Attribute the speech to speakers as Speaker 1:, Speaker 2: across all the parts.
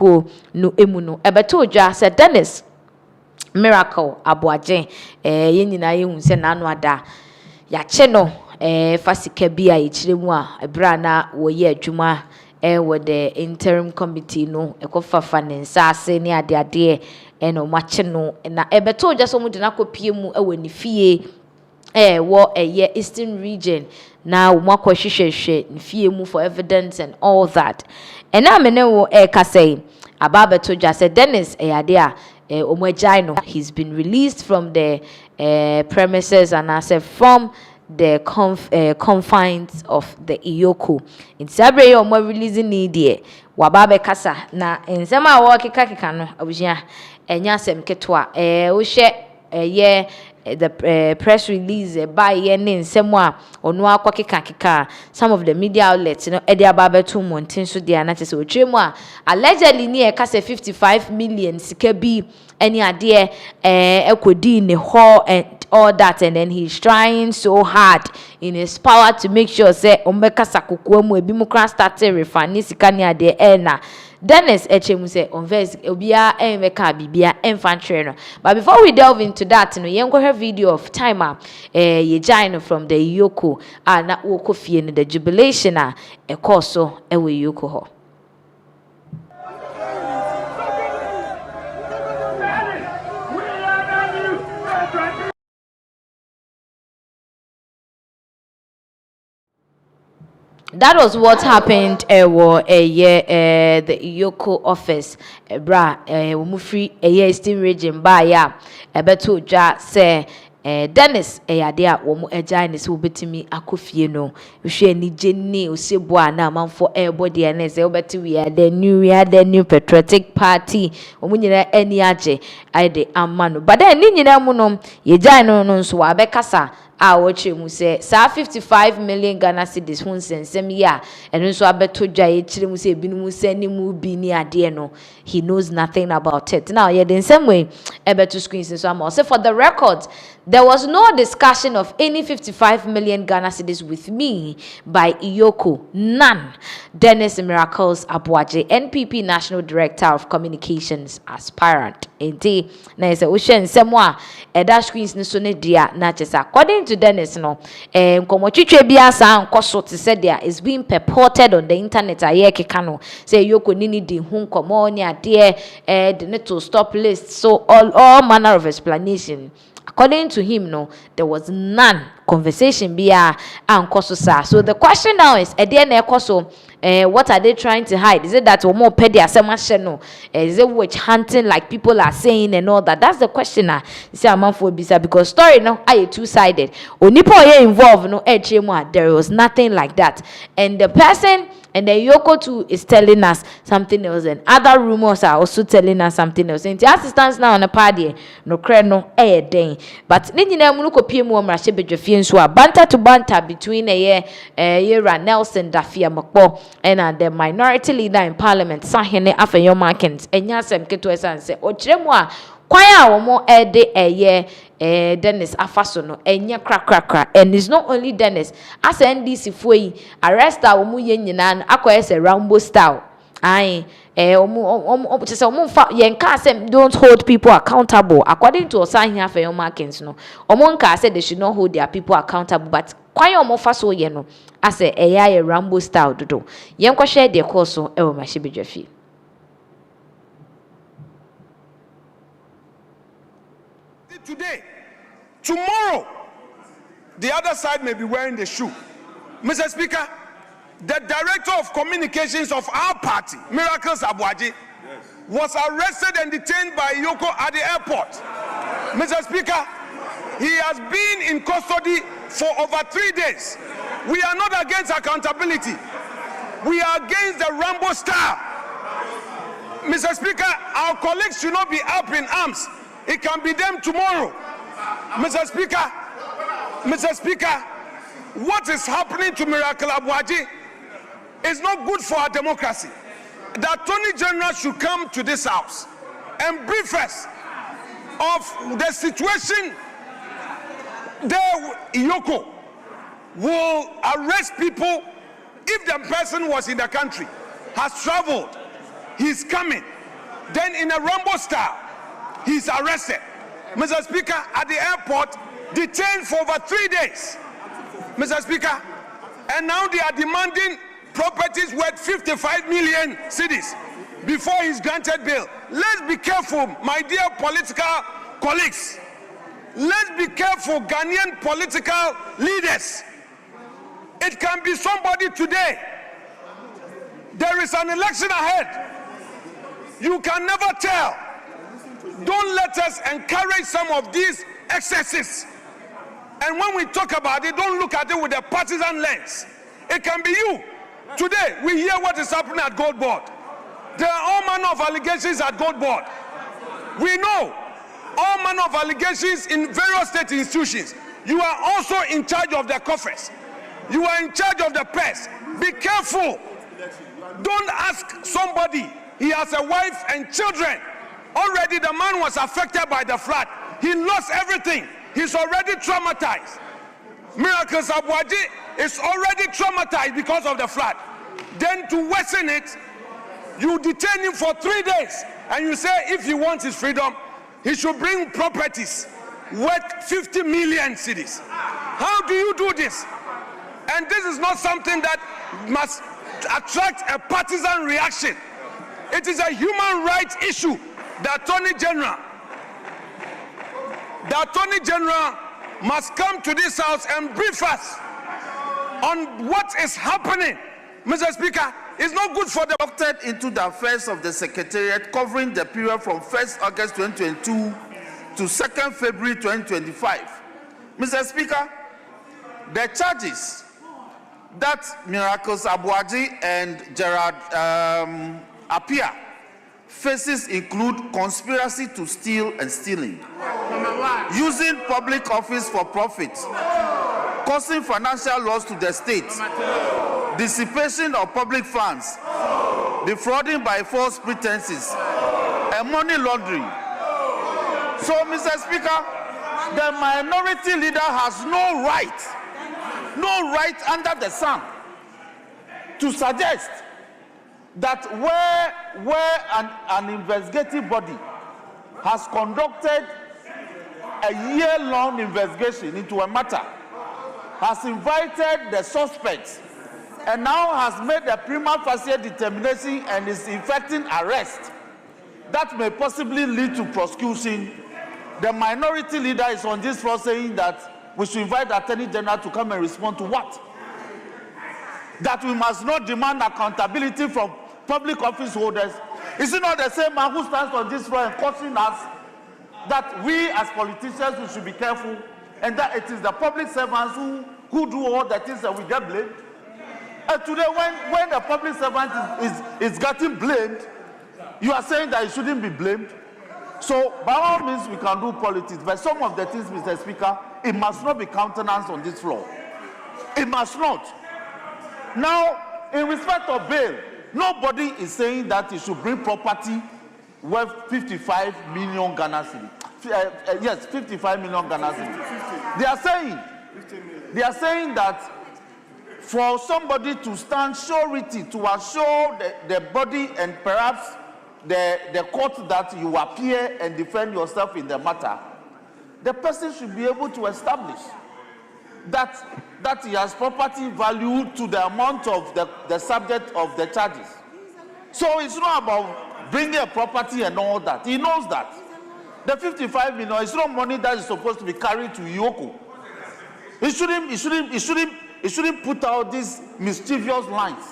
Speaker 1: go no emu no ebeto dwa se Dennis Miracle Abuaje ye nyina ye hu se nanu ada ya che no fasika bia ye kire mu a ebra na wo ye adwuma wo the interim committee no ekofafa ne nsase ne ade no mache no na ebeto dwa so mu de na kopie mu ewo ni fie wo ye Eastern region na wo makohwehwehwe ni fie mu for evidence and all that and na me ne wo ka say ababeto dwa say Dennis ade a Omwejai, he's been released from the premises and I said from the confines of the EOCO. In Sabre, you're releasing need Wababe Kasa na in Zama Wakika no Abuja and Yasem Ketwa Ushe the press release by yen somewhere or no kika some of the media outlets Edia Babe 2 months so they are not so allegedly near Kase 55 million sikebi any idea equity ne hall and all that and then he's trying so hard in his power to make sure say ombeka sakukuemu ebimukra started refani sikani ade na Dennis Echemu say onverse obia enweka bibia infantry no but before we delve into that no yenko her video of timer ye join from the EOCO na woko fie no the jubilation ekoso ewe EOCO ho. That was what happened the EOCO office we free Eastern region by ya ebeto dwa say Dennis ade a wo mu agya ne se wobetimi akofie no hwe ni jenni osebo na amanfo body na se wobeti we are the new patriotic party wo mu nyina ani age ide amano but then ni nyina mu no ye gyan no nso wa bekasa a woche mu se sa 55 million Ghana cedis hun sensem ya eno nso abeto dwa ye kire mu se binum se ni mu bi ni ade no he knows nothing about it now ye the same way ebeto screens so am say for the record there was no discussion of any 55 million Ghana cedis with me by EOCO. None. Dennis Miracles Abuaje, NPP National Director of Communications aspirant. Enti na say Ocean Semwa that screens ni so ne dia na chesa. According to Dennis no nkomo twetwe bia sa nkoso te say there is being purported on the internet aye keka no say EOCO nini di hu nkomo ni ade the need to stop list so all manner of explanation. According to him, no, there was none conversation bia ankoso sa. So the question now is, what are they trying to hide? Is it that we more pedi asema no? Is it witch hunting like people are saying and all that? That's the question. Say amanfo bisa because story no are two-sided. Onipo ye involved no there was nothing like that. And the person and the EOCO too is telling us something else, and other rumors are also telling us something else. And the assistance now on the party, no credit, no day. But Nina Munuko PMO Marshebedrefien so banter to banter between Nelson Dafia Makbo and the minority leader in parliament, Sahene Afeyomakins, and Yasem Ketuesa and say, Ochemwa, Kwaya womo Dennis Afasono enya krakrakra and it's not only Dennis as NDC foi arrest a womu yenyina akoyese Rambo style ai just yenka say don't hold people accountable according to Osahia Afeyomakins no omonka said they should not hold their people accountable but kwaya omofaso ye no as a Rambo style dodo yenko share the course so e wo Mahibedwafi.
Speaker 2: Today, tomorrow, the other side may be wearing the shoe. Mr. Speaker, the director of communications of our party, Miracles Abuaje, was arrested and detained by EOCO at the airport. Mr. Speaker, he has been in custody for over 3 days. We are not against accountability. We are against the Rambo style. Mr. Speaker, our colleagues should not be up in arms. It can be them tomorrow. Mr. Speaker, what is happening to Miracle Abuaje is not good for our democracy. The Attorney General should come to this house and brief us of the situation. The EOCO will arrest people if the person was in the country, has traveled, he's coming. Then in a Rambo style, he's arrested. Mr. Speaker, at the airport, detained for over 3 days. Mr. Speaker, and now they are demanding properties worth 55 million cedis before he's granted bail. Let's be careful, my dear political colleagues. Let's be careful, Ghanaian political leaders. It can be somebody today. There is an election ahead. You can never tell. Don't let us encourage some of these excesses. And when we talk about it, don't look at it with a partisan lens. It can be you. Today, we hear what is happening at Gold Board. There are all manner of allegations at Gold Board. We know all manner of allegations in various state institutions. You are also in charge of the coffers. You are in charge of the press. Be careful. Don't ask somebody. He has a wife and children. Already the man was affected by the flood. He lost everything. He's already traumatized. Miracles Abuaji is already traumatized because of the flood. Then to worsen it, you detain him for 3 days and you say if he wants his freedom, he should bring properties worth 50 million cedis. How do you do this? And this is not something that must attract a partisan reaction. It is a human rights issue. The Attorney General must come to this house and brief us on what is happening. Mr. Speaker, it's not good for the
Speaker 3: conducted into the affairs of the Secretariat covering the period from 1st August 2022 to 2nd February 2025. Mr. Speaker, the charges that Miracles Abuaji and Gerard Appiah faces include conspiracy to steal and stealing, using public office for profit, causing financial loss to the state, dissipation of public funds, defrauding by false pretenses, and money laundering. So, Mr. Speaker, the minority leader has no right under the sun to suggest that where an investigative body has conducted a year-long investigation into a matter, has invited the suspects, and now has made a prima facie determination and is effecting arrest that may possibly lead to prosecution, the minority leader is on this floor saying that we should invite the Attorney General to come and respond to what? That we must not demand accountability from public office holders. Is it not the same man who stands on this floor and cautioning us that we as politicians we should be careful, and that it is the public servants who do all the things that we get blamed? And today when the public servant is getting blamed, you are saying that he shouldn't be blamed. So by all means we can do politics, but some of the things, Mr. Speaker, it must not be countenanced on this floor. It must not. Now, in respect of bail, nobody is saying that he should bring property worth 55 million Ghana cedis. Yes, 55 million Ghana cedis. They are saying that for somebody to stand surety to assure the body and perhaps the court that you appear and defend yourself in the matter, the person should be able to establish that he has property value to the amount of the subject of the charges. So it's not about bringing a property and all that. He knows that. The 55 million is not money that is supposed to be carried to EOCO. He shouldn't put out these mischievous lines.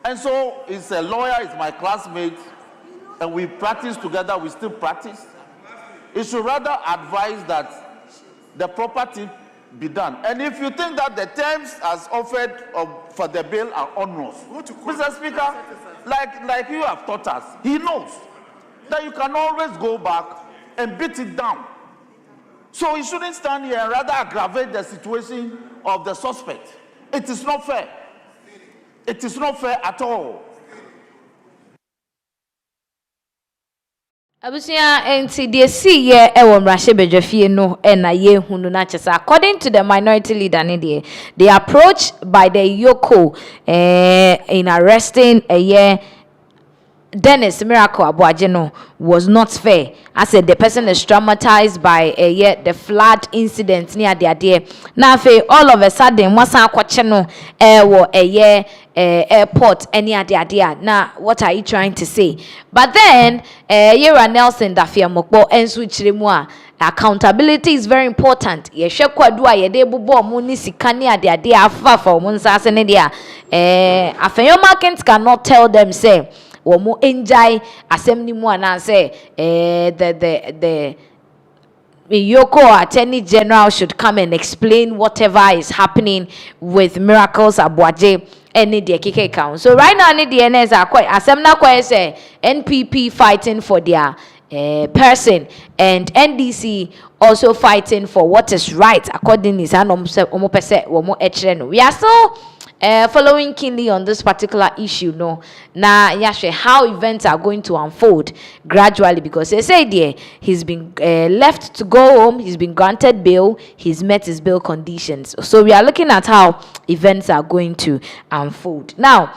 Speaker 3: And so he's a lawyer, he's my classmate, and we practice together, we still practice. He should rather advise that the property be done. And if you think that the terms as offered for the bail are onerous, Mr. Speaker, like you have taught us, he knows that you can always go back and beat it down. So he shouldn't stand here and rather aggravate the situation of the suspect. It is not fair. It is not fair at all.
Speaker 1: Abusia enti de see ye ewo mrahye bedwafie no na ye hunu na chesa. According to the minority leader ne the approach by the EOCO in arresting Dennis Miracle Abuajeno was not fair. I said the person is traumatized by the flood incident near the idea. Now, all of a sudden, what's our question? Airport, any idea. Now, what are you trying to say? But then, Yera Nelson Dafia Mokbo and switch remua. Accountability is very important. Ye shekwa dua ye de bubo muni sikani ade afa for munsa sene dia. Afenyo markets cannot tell them say womo enjoy assembly mu ana say the EOCO Attorney General should come and explain whatever is happening with Miracles Abuaje any the kike count. So right now any the NS are quite assembly quite say NPP fighting for their person and NDC also fighting for what is right according to we are still following keenly on this particular issue no na yashe how events are going to unfold gradually because they say there he's been left to go home, he's been granted bail, he's met his bail conditions, so we are looking at how events are going to unfold now.